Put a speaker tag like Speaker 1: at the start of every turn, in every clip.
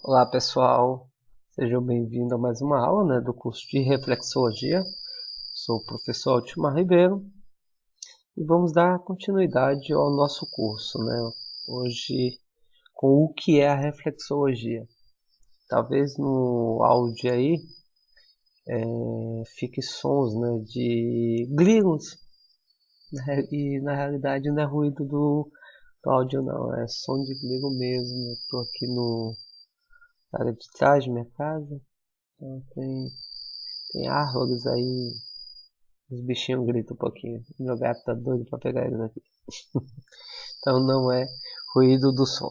Speaker 1: Olá pessoal, sejam bem-vindos a mais uma aula do curso de Reflexologia. Sou o professor Altimar Ribeiro e vamos dar continuidade ao nosso curso, hoje com o que é a reflexologia. Talvez no áudio aí fique sons de grilos, e na realidade não é ruído do áudio não, é som de grilo mesmo. Estou aqui na área de trás de minha casa, então tem árvores aí, os bichinhos gritam um pouquinho. Meu gato tá doido pra pegar eles aqui. Então não é ruído do som,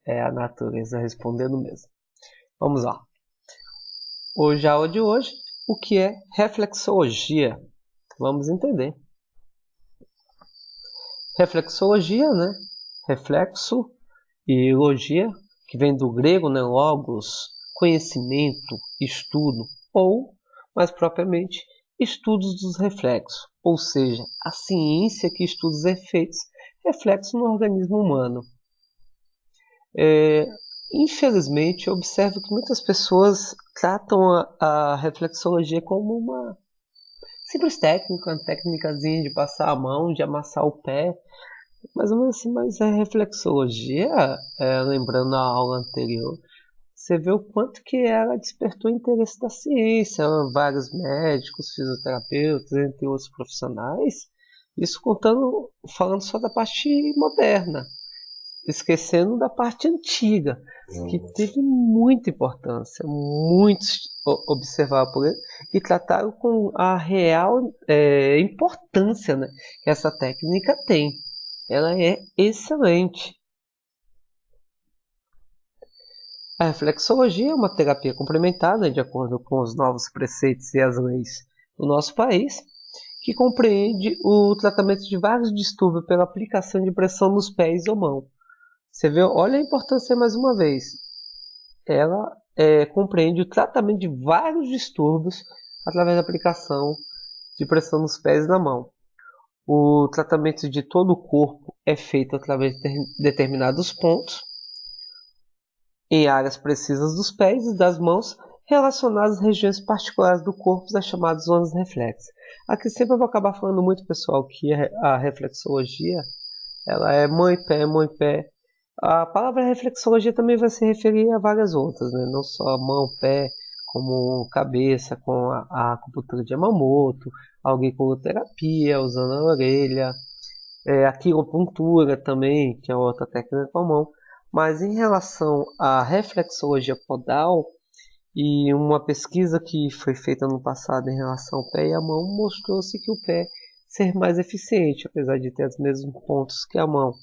Speaker 1: é a natureza respondendo mesmo. Vamos lá. A aula de hoje, o que é reflexologia? Vamos entender. Reflexologia, reflexo e logia, que vem do grego, logos, conhecimento, estudo, ou, mais propriamente, estudos dos reflexos, ou seja, a ciência que estuda os efeitos reflexos no organismo humano. Infelizmente, eu observo que muitas pessoas tratam a reflexologia como uma simples técnica, uma técnicazinha de passar a mão, de amassar o pé, mais ou menos assim. Mas a reflexologia, lembrando a aula anterior, você vê o quanto que ela despertou o interesse da ciência, vários médicos, fisioterapeutas, entre outros profissionais, isso falando só da parte moderna, esquecendo da parte antiga, que teve muita importância, muitos observaram por ele e trataram com a real importância que essa técnica tem. Ela é excelente. A reflexologia é uma terapia complementar, de acordo com os novos preceitos e as leis do nosso país, que compreende o tratamento de vários distúrbios pela aplicação de pressão nos pés ou mão. Você vê, olha a importância mais uma vez. Ela compreende o tratamento de vários distúrbios através da aplicação de pressão nos pés e na mão. O tratamento de todo o corpo é feito através de determinados pontos em áreas precisas dos pés e das mãos, relacionadas às regiões particulares do corpo, as chamadas zonas reflexas. Aqui sempre eu vou acabar falando muito, pessoal, que a reflexologia ela é mão e pé, mão e pé. A palavra reflexologia também vai se referir a várias outras, não só mão, pé, como cabeça, com a acupuntura de Yamamoto, a auriculoterapia, usando a orelha, a quiropuntura também, que é outra técnica com a mão. Mas em relação à reflexologia podal, e uma pesquisa que foi feita no passado em relação ao pé e à mão, mostrou-se que o pé ser mais eficiente, apesar de ter os mesmos pontos que a mão,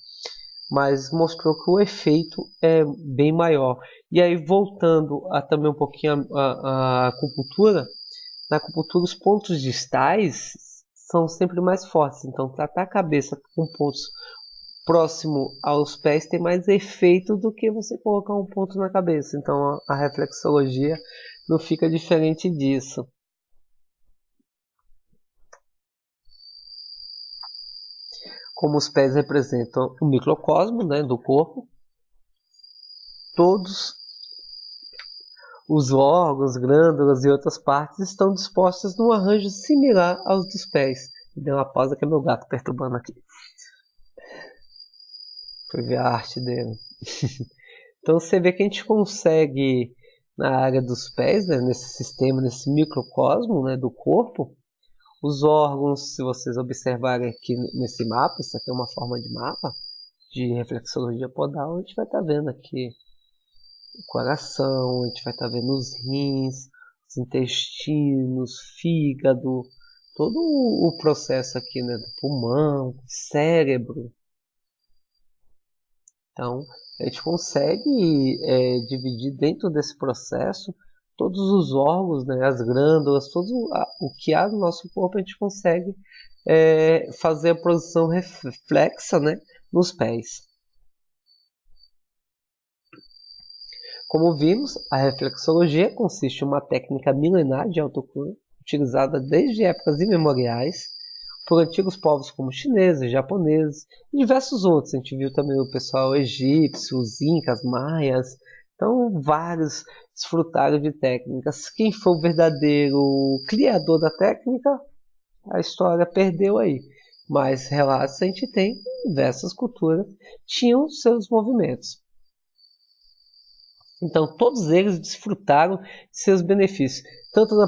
Speaker 1: mas mostrou que o efeito é bem maior. E aí, voltando também um pouquinho a acupuntura, na acupuntura os pontos distais são sempre mais fortes, então tratar a cabeça com pontos próximo aos pés tem mais efeito do que você colocar um ponto na cabeça. Então a reflexologia não fica diferente disso. Como os pés representam o microcosmo do corpo, todos os órgãos, glândulas e outras partes estão dispostas num arranjo similar aos dos pés. Deu uma pausa que é meu gato perturbando aqui. Foi ver a arte dele. Então você vê que a gente consegue, na área dos pés, nesse sistema, nesse microcosmo do corpo, os órgãos, se vocês observarem aqui nesse mapa, isso aqui é uma forma de mapa de reflexologia podal, a gente vai estar vendo aqui o coração, a gente vai estar vendo os rins, os intestinos, fígado, todo o processo aqui do pulmão, cérebro. Então, a gente consegue dividir dentro desse processo todos os órgãos, as glândulas, todo o que há no nosso corpo, a gente consegue fazer a produção reflexa nos pés. Como vimos, a reflexologia consiste em uma técnica milenar de autocura, utilizada desde épocas imemoriais por antigos povos como chineses, japoneses e diversos outros. A gente viu também o pessoal egípcio, os incas, maias, Então, vários desfrutaram de técnicas. Quem foi o verdadeiro criador da técnica, a história perdeu aí. Mas relatos a gente tem, diversas culturas tinham seus movimentos. Então, todos eles desfrutaram de seus benefícios, tanto na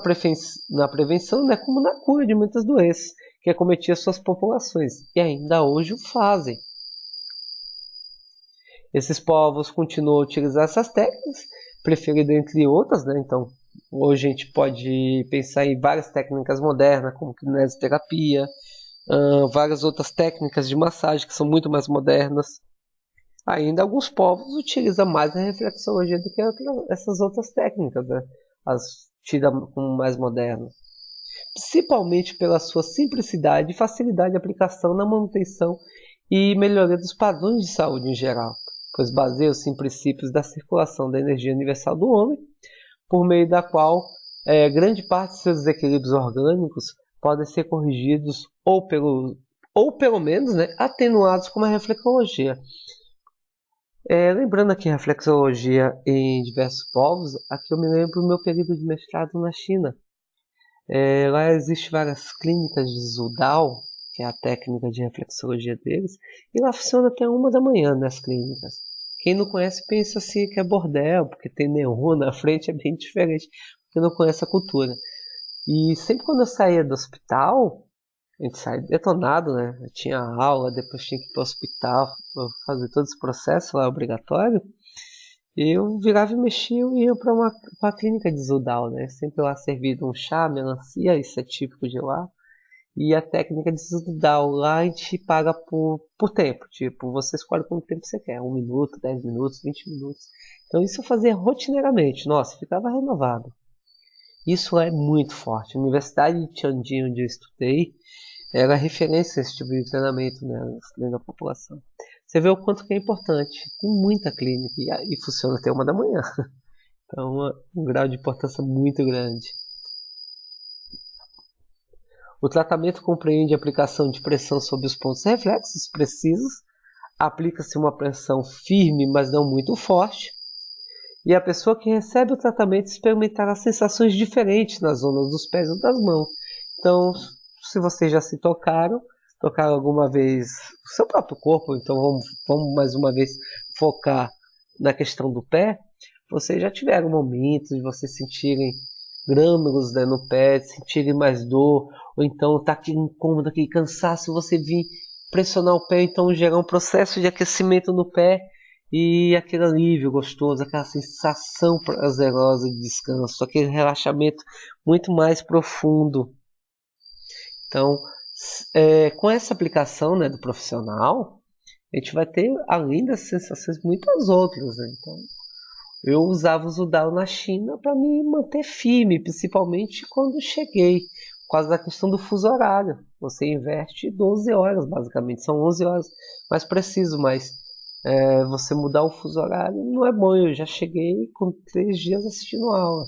Speaker 1: prevenção, né, como na cura de muitas doenças que acometiam suas populações, e ainda hoje o fazem. Esses povos continuam a utilizar essas técnicas, preferidas entre outras, né? Então, hoje a gente pode pensar em várias técnicas modernas, como kinesioterapia, várias outras técnicas de massagem que são muito mais modernas. Ainda alguns povos utilizam mais a reflexologia do que essas outras técnicas, né? As tidas como mais modernas. Principalmente pela sua simplicidade e facilidade de aplicação na manutenção e melhoria dos padrões de saúde em geral, pois baseiam-se em princípios da circulação da energia universal do homem, por meio da qual grande parte de seus desequilíbrios orgânicos podem ser corrigidos ou pelo menos, né, atenuados com a reflexologia. Lembrando aqui a reflexologia em diversos povos, aqui eu me lembro do meu período de mestrado na China. Lá existem várias clínicas de Zudao, que é a técnica de reflexologia deles, e lá funciona até 1 da manhã nas clínicas. Quem não conhece pensa assim que é bordel, porque tem neon na frente, é bem diferente, porque não conhece a cultura. E sempre quando eu saía do hospital, a gente saía detonado, né? Eu tinha aula, depois tinha que ir para o hospital, fazer todo esse processo lá obrigatório. Eu virava e mexia e ia para uma clínica de Zudao, né? Sempre lá servido um chá, melancia, isso é típico de lá. E a técnica de Zudao lá a gente paga por tempo. Tipo, você escolhe quanto tempo você quer. 1 minuto, 10 minutos, 20 minutos. Então isso eu fazia rotineiramente. Nossa, ficava renovado. Isso é muito forte. A Universidade de Tianjin, onde eu estudei, era referência a esse tipo de treinamento, né, na população. Você vê o quanto que é importante. Tem muita clínica e funciona até 1 da manhã. Então, um grau de importância muito grande. O tratamento compreende a aplicação de pressão sobre os pontos reflexos precisos. Aplica-se uma pressão firme, mas não muito forte. E a pessoa que recebe o tratamento experimentará sensações diferentes nas zonas dos pés ou das mãos. Então, se vocês já se tocaram alguma vez o seu próprio corpo, então vamos mais uma vez focar na questão do pé, vocês já tiveram momentos de vocês sentirem grânulos, né, no pé, sentirem mais dor, ou então tá aquele incômodo, aquele cansaço, você vir pressionar o pé, então gerar um processo de aquecimento no pé e aquele alívio gostoso, aquela sensação prazerosa de descanso, aquele relaxamento muito mais profundo. Então, com essa aplicação, né, do profissional, a gente vai ter, além das sensações, muitas outras, né? Então, eu usava o Zudao na China para me manter firme, principalmente quando cheguei, por causa da questão do fuso horário. Você investe 12 horas, basicamente, são 11 horas, mais preciso, mas você mudar o fuso horário não é bom. Eu já cheguei com 3 dias assistindo aula.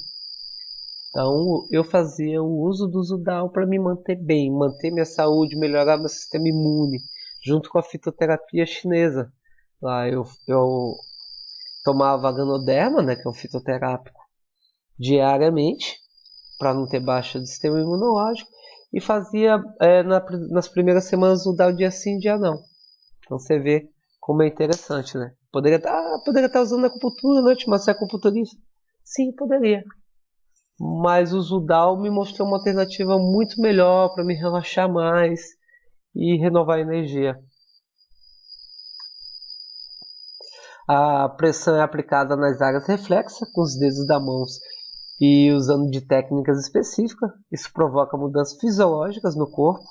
Speaker 1: Então, eu fazia o uso do Zudao para me manter bem, manter minha saúde, melhorar meu sistema imune, junto com a fitoterapia chinesa. Lá eu tomava Ganoderma, né, que é um fitoterápico, diariamente, para não ter baixa do sistema imunológico, e fazia nas primeiras semanas Zudao dia sim, dia não. Então você vê como é interessante, né? Poderia estar usando acupuntura, né? Mas você é acupunturista? Sim, poderia. Mas o Zudao me mostrou uma alternativa muito melhor para me relaxar mais e renovar a energia. A pressão é aplicada nas áreas reflexas com os dedos da mão e usando de técnicas específicas. Isso provoca mudanças fisiológicas no corpo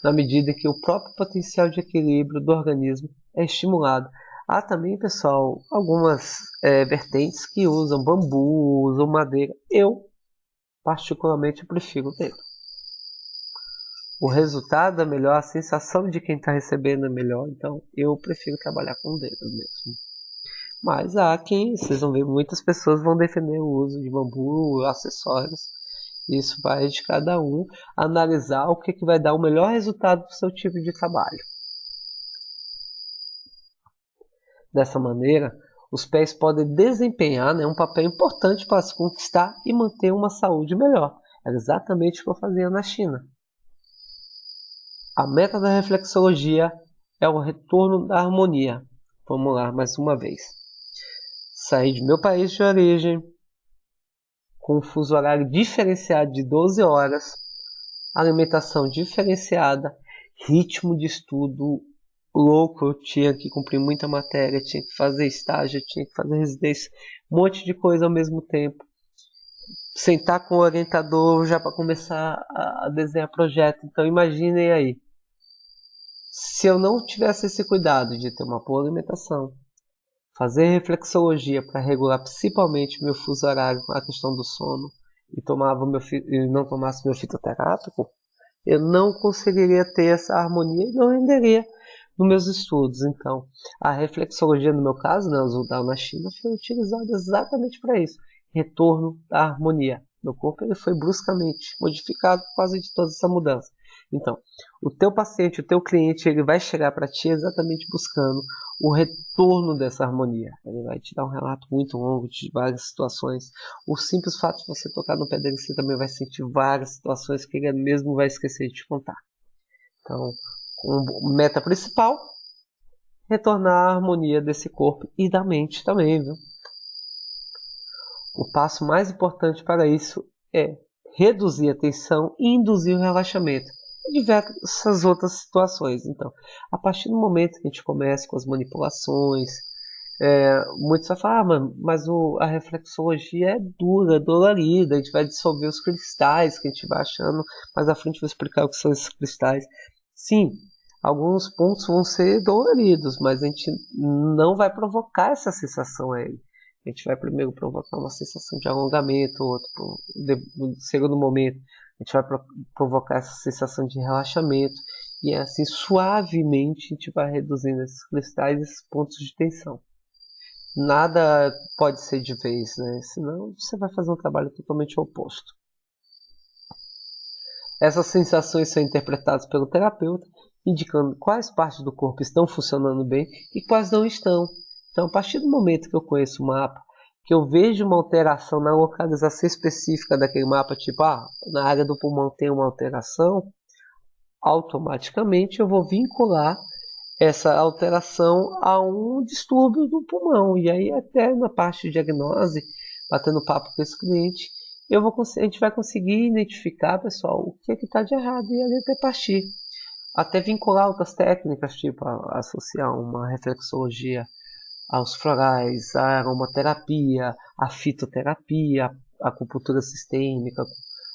Speaker 1: na medida que o próprio potencial de equilíbrio do organismo é estimulado. Há também, pessoal, algumas vertentes que usam bambu, usam madeira. Eu particularmente prefiro o dedo. O resultado é melhor, a sensação de quem está recebendo é melhor, então eu prefiro trabalhar com o dedo mesmo. Mas há quem, vocês vão ver, muitas pessoas vão defender o uso de bambu, acessórios. Isso vai de cada um analisar o que vai dar o melhor resultado para o seu tipo de trabalho. Dessa maneira, Os pés podem desempenhar, né, um papel importante para se conquistar e manter uma saúde melhor. Era exatamente o que eu fazia na China. A meta da reflexologia é o retorno da harmonia. Vamos lá, mais uma vez. Saí de meu país de origem, com um fuso horário diferenciado de 12 horas, alimentação diferenciada, ritmo de estudo louco, eu tinha que cumprir muita matéria, tinha que fazer estágio, tinha que fazer residência, um monte de coisa ao mesmo tempo. Sentar com o orientador já para começar a desenhar projeto. Então imaginem aí, se eu não tivesse esse cuidado de ter uma boa alimentação, fazer reflexologia para regular principalmente meu fuso horário, a questão do sono, e não tomasse meu fitoterápico, eu não conseguiria ter essa harmonia e não renderia nos meus estudos. Então, a reflexologia, no meu caso, né, usada na China, foi utilizada exatamente para isso. Retorno da harmonia. Meu corpo ele foi bruscamente modificado por causa de toda essa mudança. Então, o teu paciente, o teu cliente, ele vai chegar para ti exatamente buscando o retorno dessa harmonia. Ele vai te dar um relato muito longo de várias situações. O simples fato de você tocar no pé dele, você também vai sentir várias situações que ele mesmo vai esquecer de te contar. Então, como meta principal, retornar à harmonia desse corpo e da mente também, viu? O passo mais importante para isso é reduzir a tensão e induzir o relaxamento. E diversas outras situações. Então, a partir do momento que a gente começa com as manipulações, muitos vão falar, mas a reflexologia é dura, dolorida, a gente vai dissolver os cristais que a gente vai achando. Mais à frente eu vou explicar o que são esses cristais. Sim, alguns pontos vão ser doloridos, mas a gente não vai provocar essa sensação a ele. A gente vai primeiro provocar uma sensação de alongamento, no segundo momento a gente vai provocar essa sensação de relaxamento e assim suavemente a gente vai reduzindo esses cristais, esses pontos de tensão. Nada pode ser de vez, né? Senão você vai fazer um trabalho totalmente oposto. Essas sensações são interpretadas pelo terapeuta, indicando quais partes do corpo estão funcionando bem e quais não estão. Então, a partir do momento que eu conheço o mapa, que eu vejo uma alteração na localização específica daquele mapa, tipo, na área do pulmão tem uma alteração, automaticamente eu vou vincular essa alteração a um distúrbio do pulmão. E aí, até na parte de diagnose, batendo papo com esse cliente, a gente vai conseguir identificar, pessoal, o que está de errado e ali até partir. Até vincular outras técnicas, tipo associar uma reflexologia aos florais, a aromaterapia, a fitoterapia, a acupuntura sistêmica,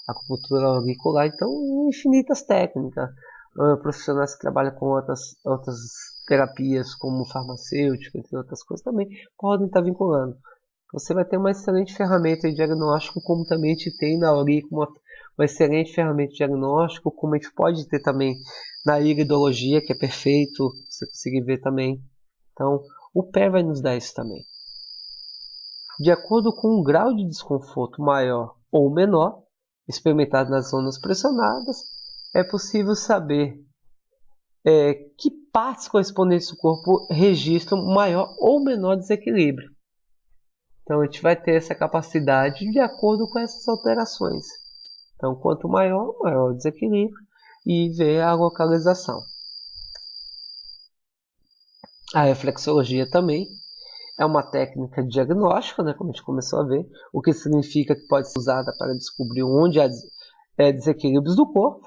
Speaker 1: a acupuntura auricular. Então, infinitas técnicas. Profissionais que trabalham com outras terapias, como farmacêutica, entre outras coisas, também podem estar vinculando. Você vai ter uma excelente ferramenta de diagnóstico, como também a gente tem na aurícula, uma excelente ferramenta de diagnóstico, como a gente pode ter também na iridologia, que é perfeito, você conseguir ver também. Então, o pé vai nos dar isso também. De acordo com um grau de desconforto maior ou menor, experimentado nas zonas pressionadas, é possível saber que partes correspondentes do corpo registram maior ou menor desequilíbrio. Então a gente vai ter essa capacidade de acordo com essas alterações. Então quanto maior o desequilíbrio e ver a localização. A reflexologia também é uma técnica diagnóstica, né, como a gente começou a ver, o que significa que pode ser usada para descobrir onde há desequilíbrios do corpo.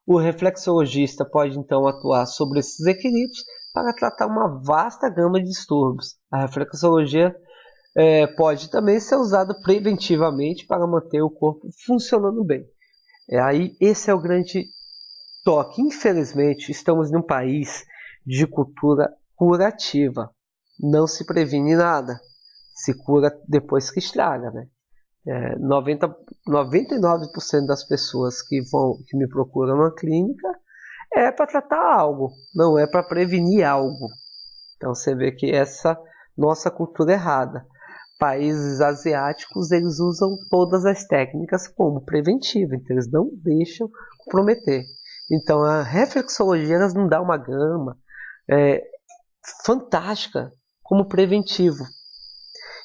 Speaker 1: O reflexologista pode então atuar sobre esses equilíbrios para tratar uma vasta gama de distúrbios. A reflexologia pode também ser usada preventivamente para manter o corpo funcionando bem. Aí esse é o grande toque. Infelizmente, estamos num país de cultura curativa. Não se previne nada. Se cura depois que estraga, né? 99% das pessoas que me procuram na clínica é para tratar algo, não é para prevenir algo. Então você vê que essa nossa cultura é errada. Países asiáticos, eles usam todas as técnicas como preventiva, então eles não deixam comprometer. Então a reflexologia nos dá uma gama fantástica como preventivo.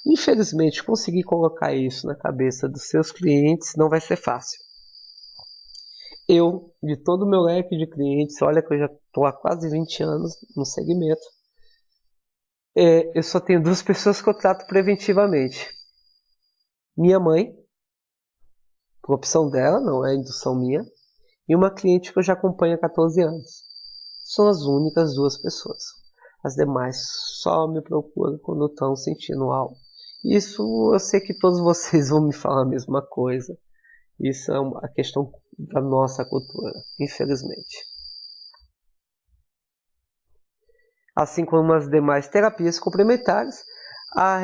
Speaker 1: Infelizmente, conseguir colocar isso na cabeça dos seus clientes não vai ser fácil. Eu, de todo o meu leque de clientes, olha que eu já estou há quase 20 anos no segmento, eu só tenho 2 pessoas que eu trato preventivamente. Minha mãe, por opção dela, não é indução minha, e uma cliente que eu já acompanho há 14 anos. São as únicas 2 pessoas. As demais só me procuram quando estão sentindo algo. Isso eu sei que todos vocês vão me falar a mesma coisa. Isso é a questão da nossa cultura, infelizmente. Assim como as demais terapias complementares, a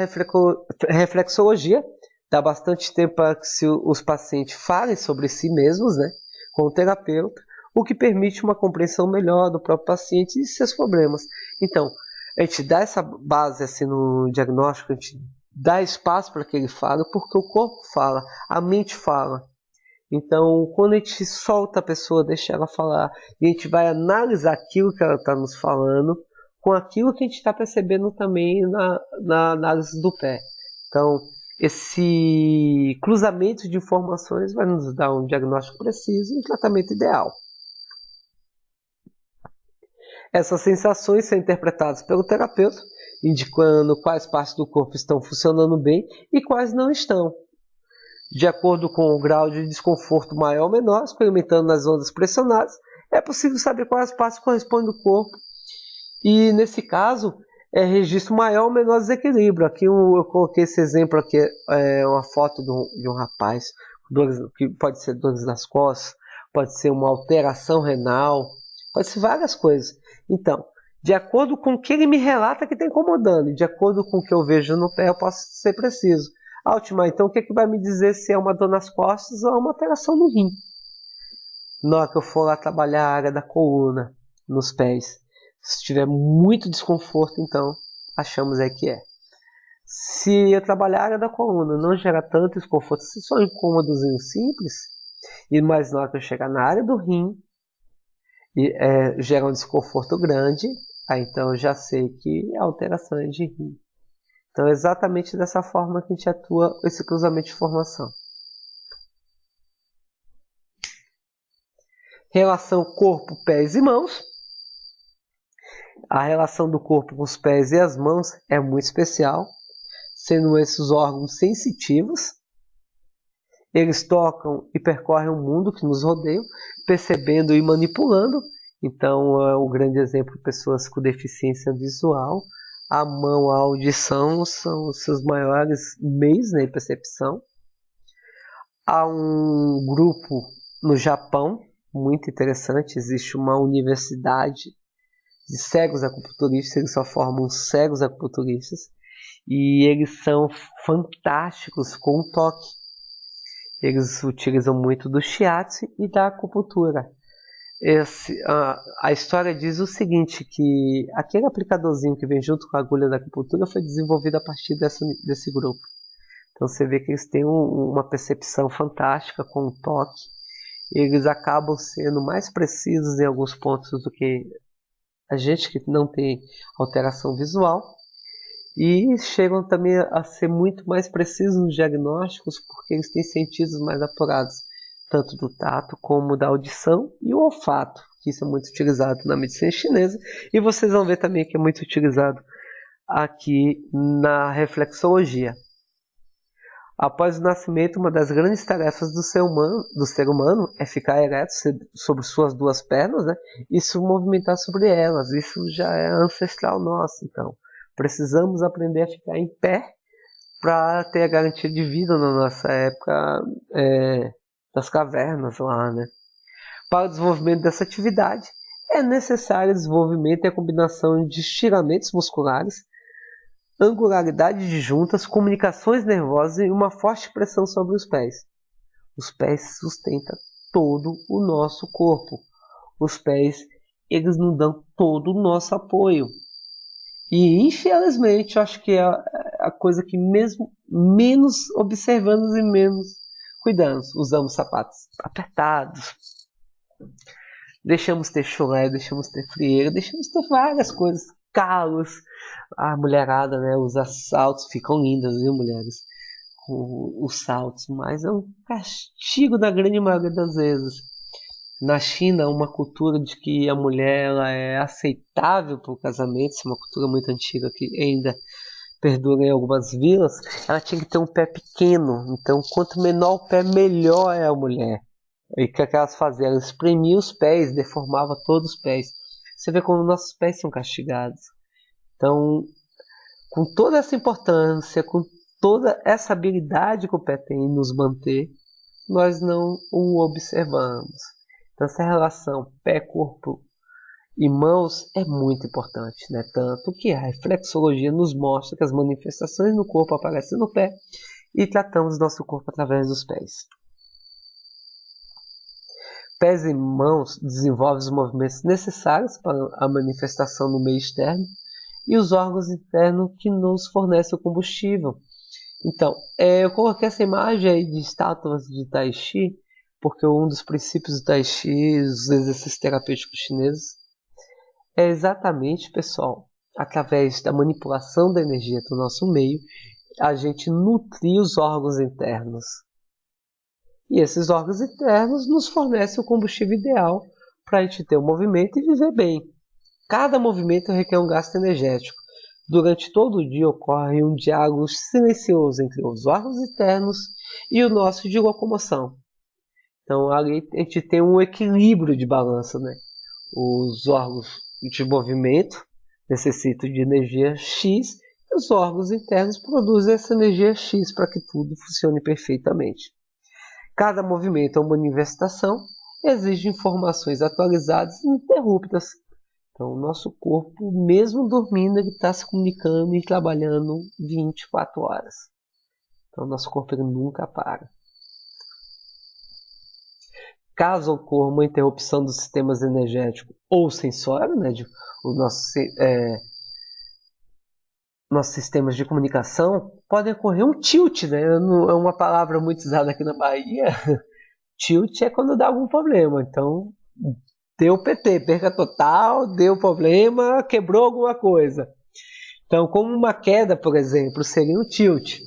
Speaker 1: reflexologia dá bastante tempo para que os pacientes falem sobre si mesmos, né, com o terapeuta, o que permite uma compreensão melhor do próprio paciente e seus problemas. Então, a gente dá essa base assim, no diagnóstico, a gente dá espaço para que ele fale, porque o corpo fala, a mente fala. Então, quando a gente solta a pessoa, deixa ela falar, e a gente vai analisar aquilo que ela está nos falando, com aquilo que a gente está percebendo também na análise do pé. Então, esse cruzamento de informações vai nos dar um diagnóstico preciso e um tratamento ideal. Essas sensações são interpretadas pelo terapeuta, indicando quais partes do corpo estão funcionando bem e quais não estão. De acordo com o grau de desconforto maior ou menor, experimentando nas ondas pressionadas, é possível saber quais partes correspondem ao corpo. E nesse caso, registro maior ou menor desequilíbrio. Aqui eu coloquei esse exemplo aqui, uma foto de um rapaz, que pode ser dores nas costas, pode ser uma alteração renal, pode ser várias coisas. Então, de acordo com o que ele me relata que está incomodando, de acordo com o que eu vejo no pé, eu posso ser preciso. Altmar, então o que vai me dizer se é uma dor nas costas ou uma alteração no rim? Na hora que eu for lá trabalhar a área da coluna, nos pés. Se tiver muito desconforto, então achamos aí que é. Se eu trabalhar a área da coluna não gera tanto desconforto, se só incômodos simples, e mais na hora que eu chegar na área do rim, gera um desconforto grande, aí então eu já sei que é alteração de rim. Então é exatamente dessa forma que a gente atua esse cruzamento de informação. Relação corpo, pés e mãos. A relação do corpo com os pés e as mãos é muito especial, sendo esses órgãos sensitivos. Eles tocam e percorrem o mundo que nos rodeia, percebendo e manipulando. Então, é um grande exemplo de pessoas com deficiência visual. A mão, a audição são os seus maiores meios de percepção. Há um grupo no Japão, muito interessante, existe uma universidade de cegos acupunturistas, eles só formam cegos acupunturistas, e eles são fantásticos com o toque. Eles utilizam muito do shiatsu e da acupuntura. A história diz o seguinte, que aquele aplicadorzinho que vem junto com a agulha da acupuntura foi desenvolvido a partir desse grupo. Então você vê que eles têm uma percepção fantástica com o toque. Eles acabam sendo mais precisos em alguns pontos do que a gente que não tem alteração visual. E chegam também a ser muito mais precisos nos diagnósticos porque eles têm sentidos mais apurados, tanto do tato como da audição e o olfato, que isso é muito utilizado na medicina chinesa, e vocês vão ver também que é muito utilizado aqui na reflexologia. Após o nascimento, uma das grandes tarefas do ser humano é ficar ereto sobre suas 2 pernas, né, e se movimentar sobre elas. Isso já é ancestral nosso, então precisamos aprender a ficar em pé para ter a garantia de vida na nossa época das cavernas lá, né? Para o desenvolvimento dessa atividade, é necessário o desenvolvimento e a combinação de estiramentos musculares, angularidade de juntas, comunicações nervosas e uma forte pressão sobre os pés. Os pés sustentam todo o nosso corpo. Os pés, eles nos dão todo o nosso apoio. E infelizmente, eu acho que é a coisa que mesmo menos observamos e menos cuidamos. Usamos sapatos apertados, deixamos ter chulé, deixamos ter frieira, deixamos ter várias coisas calos. A mulherada, né, usa saltos, ficam lindas, viu, mulheres? Os saltos, mas é um castigo na grande maioria das vezes. Na China, uma cultura de que a mulher ela é aceitável para o casamento, isso é uma cultura muito antiga que ainda perdura em algumas vilas. Ela tinha que ter um pé pequeno, então quanto menor o pé, melhor é a mulher. E o que elas faziam? Elas espremiam os pés, deformavam todos os pés. Você vê como nossos pés são castigados. Então, com toda essa importância, com toda essa habilidade que o pé tem em nos manter, nós não o observamos. Então, essa relação pé, corpo e mãos é muito importante, né? Tanto que a reflexologia nos mostra que as manifestações no corpo aparecem no pé e tratamos nosso corpo através dos pés. Pés e mãos desenvolvem os movimentos necessários para a manifestação no meio externo e os órgãos internos que nos fornecem o combustível. Então, eu coloquei essa imagem aí de estátuas de Tai Chi, porque um dos princípios do Tai Chi, os exercícios terapêuticos chineses, é exatamente, pessoal, através da manipulação da energia do nosso meio, a gente nutrir os órgãos internos. E esses órgãos internos nos fornecem o combustível ideal para a gente ter um movimento e viver bem. Cada movimento requer um gasto energético. Durante todo o dia ocorre um diálogo silencioso entre os órgãos internos e o nosso de locomoção. Então ali a gente tem um equilíbrio de balanço, né? Os órgãos de movimento necessitam de energia X e os órgãos internos produzem essa energia X para que tudo funcione perfeitamente. Cada movimento é uma manifestação, exige informações atualizadas e ininterruptas. Então, o nosso corpo, mesmo dormindo, ele está se comunicando e trabalhando 24 horas. Então, o nosso corpo ele nunca para. Caso ocorra uma interrupção dos sistemas energético ou sensório, né, nossos sistemas de comunicação, pode ocorrer um tilt, né? É uma palavra muito usada aqui na Bahia. Tilt é quando dá algum problema. Então, deu PT, perca total, deu problema, quebrou alguma coisa. Então, como uma queda, por exemplo, seria um tilt.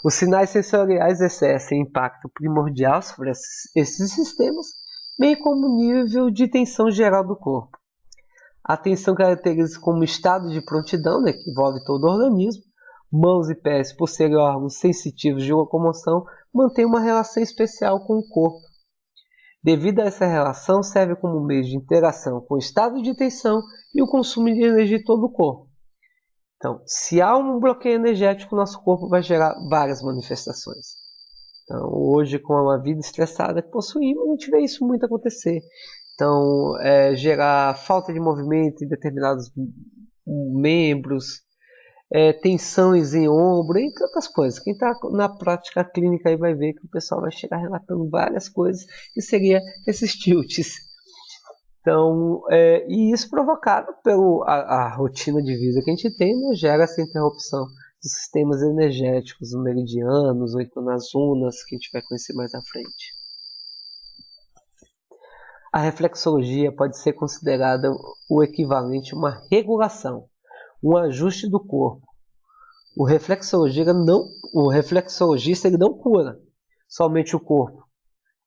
Speaker 1: Os sinais sensoriais exercem impacto primordial sobre esses sistemas, bem como o nível de tensão geral do corpo. A tensão caracteriza como estado de prontidão, né, que envolve todo o organismo. Mãos e pés, por serem órgãos sensitivos de locomoção, mantêm uma relação especial com o corpo. Devido a essa relação, serve como meio de interação com o estado de tensão e o consumo de energia de todo o corpo. Então, se há um bloqueio energético, nosso corpo vai gerar várias manifestações. Então, hoje, com a vida estressada que possuímos, a gente vê isso muito acontecer. Então, gerar falta de movimento em determinados membros, tensões em ombro, entre outras coisas. Quem está na prática clínica aí vai ver que o pessoal vai chegar relatando várias coisas que seriam esses tilts. Então, e isso provocado pela rotina de vida que a gente tem, né, gera essa interrupção dos sistemas energéticos, os meridianos, ou então nas zonas, que a gente vai conhecer mais à frente. A reflexologia pode ser considerada o equivalente a uma regulação, um ajuste do corpo. O reflexologista ele não cura, somente o corpo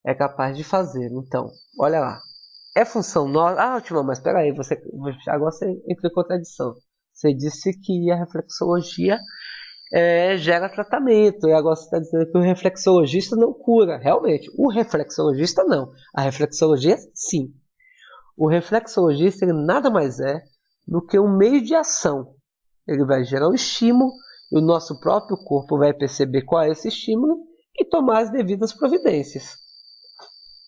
Speaker 1: é capaz de fazer. Então, olha lá. É função nossa. Timão, mas espera aí, agora você entrou em contradição. Você disse que a reflexologia gera tratamento, e agora você está dizendo que o reflexologista não cura. Realmente, o reflexologista não. A reflexologia, sim. O reflexologista ele nada mais é do que um meio de ação. Ele vai gerar um estímulo e o nosso próprio corpo vai perceber qual é esse estímulo e tomar as devidas providências.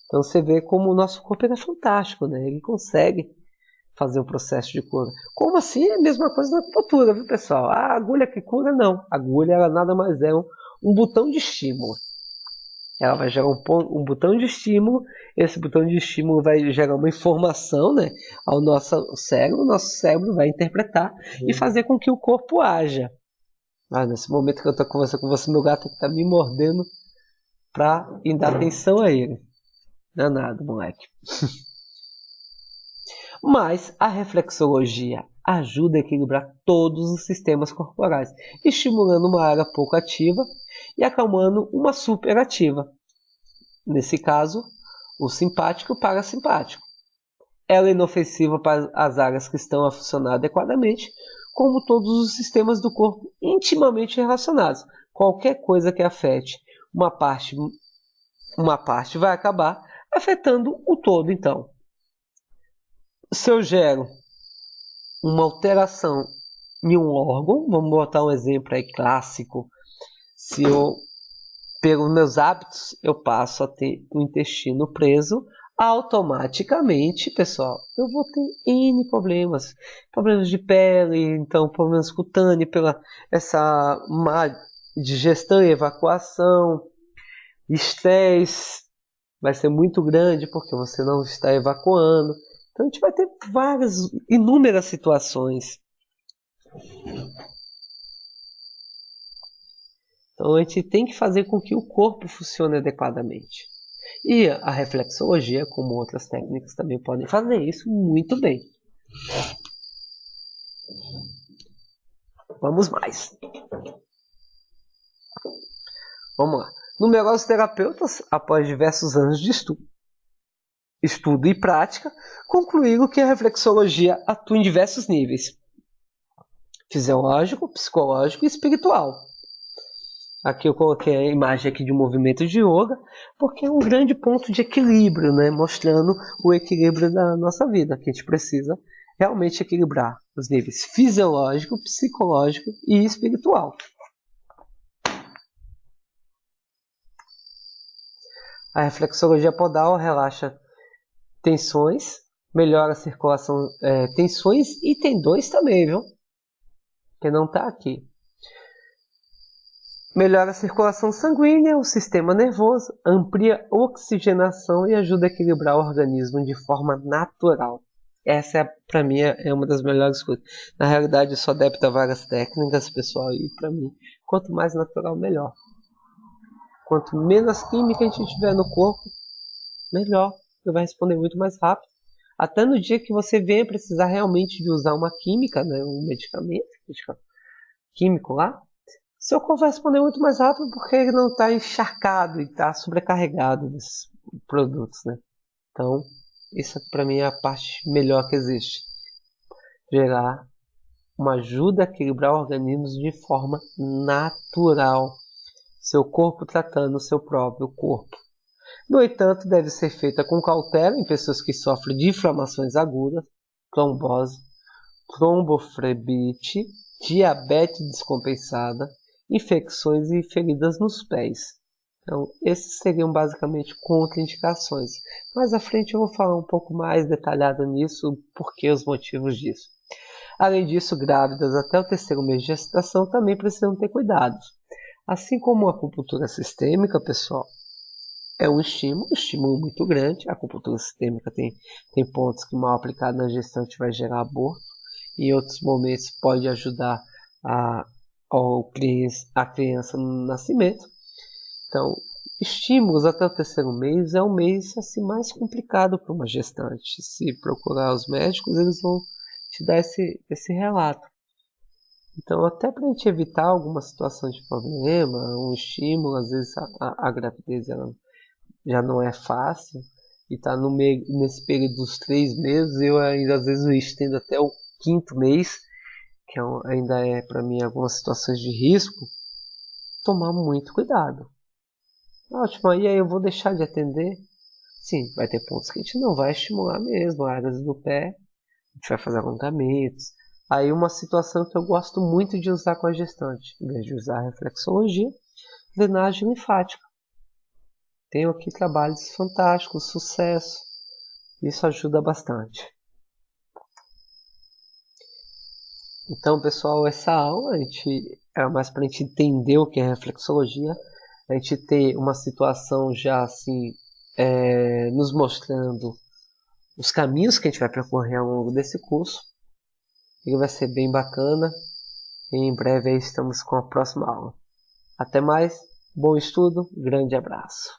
Speaker 1: Então você vê como o nosso corpo é fantástico, né? Ele consegue fazer o processo de cura. Como assim? É a mesma coisa na acupuntura, viu, pessoal? A agulha que cura, não. A agulha ela nada mais é um botão de estímulo. Ela vai gerar um botão de estímulo. Esse botão de estímulo vai gerar uma informação, né, ao nosso cérebro. O nosso cérebro vai interpretar e fazer com que o corpo haja. Nesse momento que eu estou conversando com você, meu gato está me mordendo para dar atenção a ele. Danado, moleque. Mas a reflexologia ajuda a equilibrar todos os sistemas corporais, estimulando uma área pouco ativa e acalmando uma superativa. Nesse caso, o simpático e o parasimpático. Ela é inofensiva para as áreas que estão a funcionar adequadamente, como todos os sistemas do corpo intimamente relacionados. Qualquer coisa que afete uma parte vai acabar afetando o todo, então. Se eu gero uma alteração em um órgão, vamos botar um exemplo aí clássico, se eu, pelos meus hábitos, eu passo a ter o intestino preso, automaticamente, pessoal, eu vou ter N problemas. Problemas de pele, então problemas cutâneos, pela essa má digestão e evacuação, estresse vai ser muito grande porque você não está evacuando. Então a gente vai ter inúmeras situações. Então a gente tem que fazer com que o corpo funcione adequadamente. E a reflexologia, como outras técnicas, também podem fazer isso muito bem. Vamos mais. Vamos lá. Numerosos terapeutas, após diversos anos de estudo e prática, concluíram que a reflexologia atua em diversos níveis: fisiológico, psicológico e espiritual. Aqui eu coloquei a imagem aqui de um movimento de yoga, porque é um grande ponto de equilíbrio, né? Mostrando o equilíbrio da nossa vida, que a gente precisa realmente equilibrar os níveis fisiológico, psicológico e espiritual. A reflexologia podal relaxa tensões, melhora a circulação, tensões e tendões também, viu? Que não está aqui. Melhora a circulação sanguínea, o sistema nervoso, amplia a oxigenação e ajuda a equilibrar o organismo de forma natural. Essa, para mim, é uma das melhores coisas. Na realidade, eu sou adepto a várias técnicas, pessoal, e para mim, quanto mais natural, melhor. Quanto menos química a gente tiver no corpo, melhor. Você vai responder muito mais rápido. Até no dia que você venha precisar realmente de usar uma química, né, um medicamento químico lá, seu corpo vai responder muito mais rápido porque ele não está encharcado e está sobrecarregado desses produtos, né? Então, isso para mim é a parte melhor que existe. Gerar uma ajuda a equilibrar organismos de forma natural. Seu corpo tratando o seu próprio corpo. No entanto, deve ser feita com cautela em pessoas que sofrem de inflamações agudas, trombose, tromboflebite, diabetes descompensada, infecções e feridas nos pés. Então, esses seriam basicamente contraindicações. Mais à frente eu vou falar um pouco mais detalhado nisso, porque os motivos disso. Além disso, grávidas até o 3º mês de gestação também precisam ter cuidados. Assim como a acupuntura sistêmica, pessoal, é um estímulo muito grande. A acupuntura sistêmica tem pontos que mal aplicado na gestante vai gerar aborto. E em outros momentos pode ajudar a criança no nascimento. Então, estímulos até o 3º mês é o mês assim, mais complicado para uma gestante. Se procurar os médicos, eles vão te dar esse relato. Então, até para a gente evitar alguma situação de problema, um estímulo, às vezes a gravidez ela já não é fácil, e está nesse período dos 3 meses, eu ainda às vezes estendo até o 5º mês, que ainda é para mim algumas situações de risco, tomar muito cuidado. Ótimo, e aí eu vou deixar de atender? Sim, vai ter pontos que a gente não vai estimular mesmo, áreas do pé, a gente vai fazer alongamentos. Aí uma situação que eu gosto muito de usar com a gestante, em vez de usar a reflexologia, drenagem linfática. Tenho aqui trabalhos fantásticos, sucesso. Isso ajuda bastante. Então, pessoal, essa aula é mais para a gente entender o que é reflexologia, a gente ter uma situação já assim, nos mostrando os caminhos que a gente vai percorrer ao longo desse curso. Ele vai ser bem bacana. E em breve aí estamos com a próxima aula. Até mais, bom estudo, grande abraço.